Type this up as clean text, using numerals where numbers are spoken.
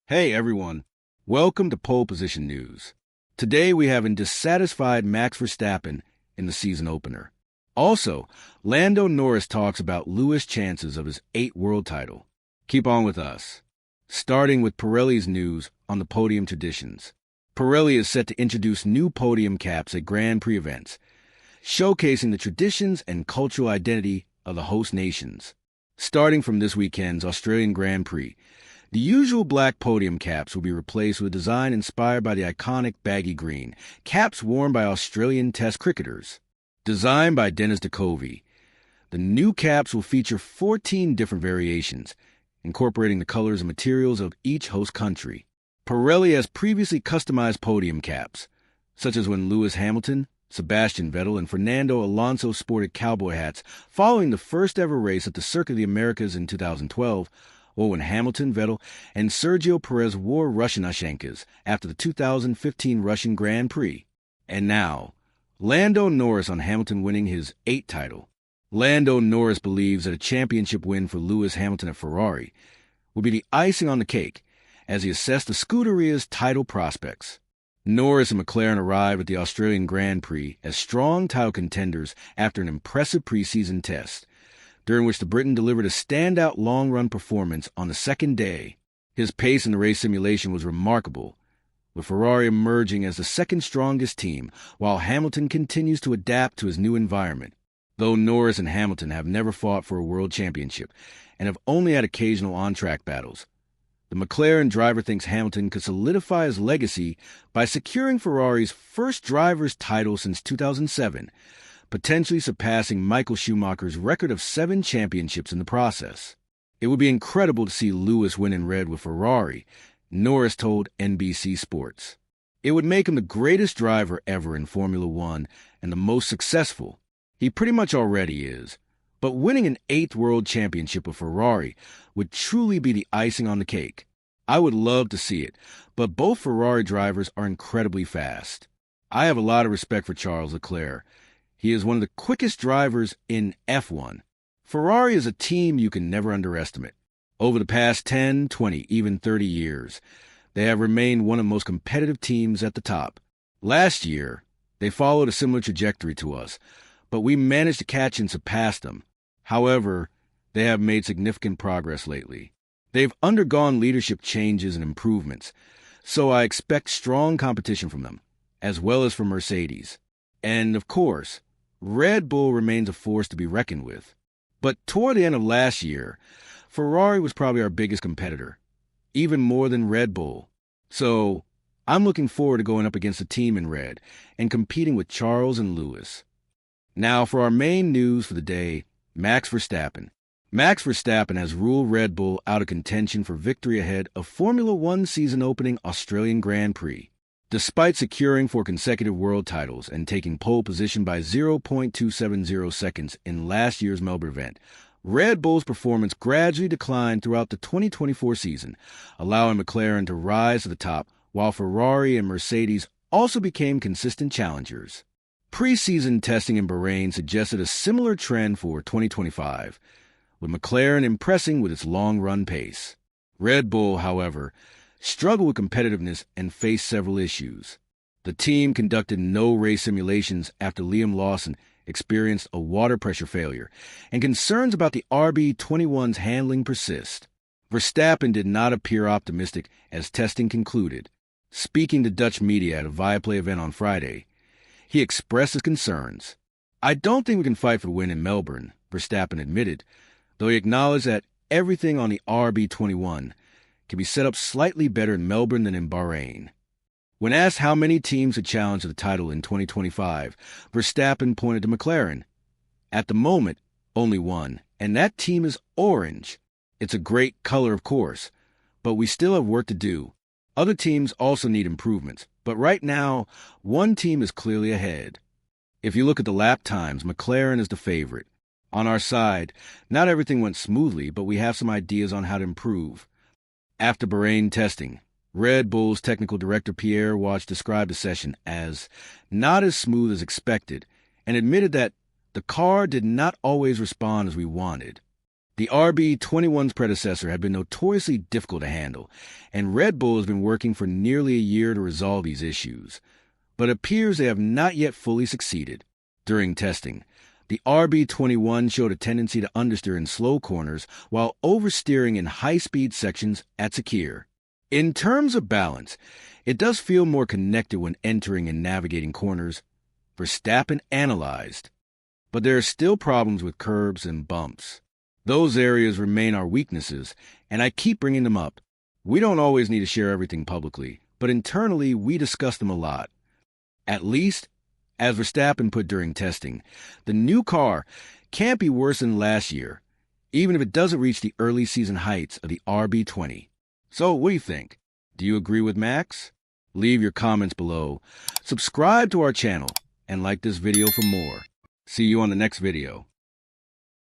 Hey everyone, welcome to Pole Position News. Today we have a dissatisfied Max Verstappen in the season opener. Also, Lando Norris talks about Lewis' chances of his 8th world title. Keep on with us. Starting with Pirelli's news on the podium traditions. Pirelli is set to introduce new podium caps at Grand Prix events, showcasing the traditions and cultural identity of the host nations. Starting from this weekend's Australian Grand Prix, the usual black podium caps will be replaced with a design inspired by the iconic baggy green, caps worn by Australian Test cricketers. Designed by Dennis DeCovey, the new caps will feature 14 different variations, incorporating the colors and materials of each host country. Pirelli has previously customized podium caps, such as when Lewis Hamilton, Sebastian Vettel, and Fernando Alonso sported cowboy hats following the first-ever race at the Circuit of the Americas in 2012, or when Hamilton, Vettel, and Sergio Perez wore Russian Ushankas after the 2015 Russian Grand Prix. And now, Lando Norris on Hamilton winning his 8th title. Lando Norris believes that a championship win for Lewis Hamilton at Ferrari would be the icing on the cake as he assessed the Scuderia's title prospects. Norris and McLaren arrived at the Australian Grand Prix as strong title contenders after an impressive preseason test, during which the Briton delivered a standout long-run performance on the second day. His pace in the race simulation was remarkable, with Ferrari emerging as the second strongest team, while Hamilton continues to adapt to his new environment. Though Norris and Hamilton have never fought for a world championship and have only had occasional on-track battles, the McLaren driver thinks Hamilton could solidify his legacy by securing Ferrari's first driver's title since 2007, potentially surpassing Michael Schumacher's record of 7 championships in the process. It would be incredible to see Lewis win in red with Ferrari, Norris told NBC Sports. It would make him the greatest driver ever in Formula One and the most successful. He pretty much already is, but winning an 8th world championship with Ferrari would truly be the icing on the cake. I would love to see it, but both Ferrari drivers are incredibly fast. I have a lot of respect for Charles Leclerc. He is one of the quickest drivers in F1. Ferrari is a team you can never underestimate. Over the past 10, 20, even 30 years, they have remained one of the most competitive teams at the top. Last year, they followed a similar trajectory to us, but we managed to catch and surpass them. However, they have made significant progress lately. They've undergone leadership changes and improvements, so I expect strong competition from them, as well as from Mercedes. And, of course, Red Bull remains a force to be reckoned with. But toward the end of last year, Ferrari was probably our biggest competitor, even more than Red Bull. So, I'm looking forward to going up against a team in red and competing with Charles and Lewis. Now for our main news for the day, Max Verstappen. Max Verstappen has ruled Red Bull out of contention for victory ahead of Formula One season opening Australian Grand Prix. Despite securing 4 consecutive world titles and taking pole position by 0.270 seconds in last year's Melbourne event, Red Bull's performance gradually declined throughout the 2024 season, allowing McLaren to rise to the top, while Ferrari and Mercedes also became consistent challengers. Preseason testing in Bahrain suggested a similar trend for 2025, with McLaren impressing with its long-run pace. Red Bull, however, struggled with competitiveness and faced several issues. The team conducted no race simulations after Liam Lawson experienced a water pressure failure, and concerns about the RB21's handling persist. Verstappen did not appear optimistic as testing concluded. Speaking to Dutch media at a Viaplay event on Friday, he expressed his concerns. "I don't think we can fight for the win in Melbourne," Verstappen admitted, though he acknowledged that everything on the RB21 can be set up slightly better in Melbourne than in Bahrain. When asked how many teams would challenge the title in 2025, Verstappen pointed to McLaren. "At the moment, only one, and that team is orange. It's a great color, of course, but we still have work to do. Other teams also need improvements, but right now, one team is clearly ahead." If you look at the lap times, McLaren is the favorite. On our side, not everything went smoothly, but we have some ideas on how to improve. After Bahrain testing, Red Bull's technical director Pierre Watch described the session as not as smooth as expected and admitted that the car did not always respond as we wanted. The RB21's predecessor had been notoriously difficult to handle, and Red Bull has been working for nearly a year to resolve these issues. But it appears they have not yet fully succeeded. During testing, the RB21 showed a tendency to understeer in slow corners while oversteering in high-speed sections at Sakir. In terms of balance, it does feel more connected when entering and navigating corners. Verstappen analyzed. But there are still problems with curbs and bumps. Those areas remain our weaknesses, and I keep bringing them up. We don't always need to share everything publicly, but internally we discuss them a lot. At least, as Verstappen put during testing, the new car can't be worse than last year, even if it doesn't reach the early season heights of the RB20. So what do you think? Do you agree with Max? Leave your comments below. Subscribe to our channel and like this video for more. See you on the next video.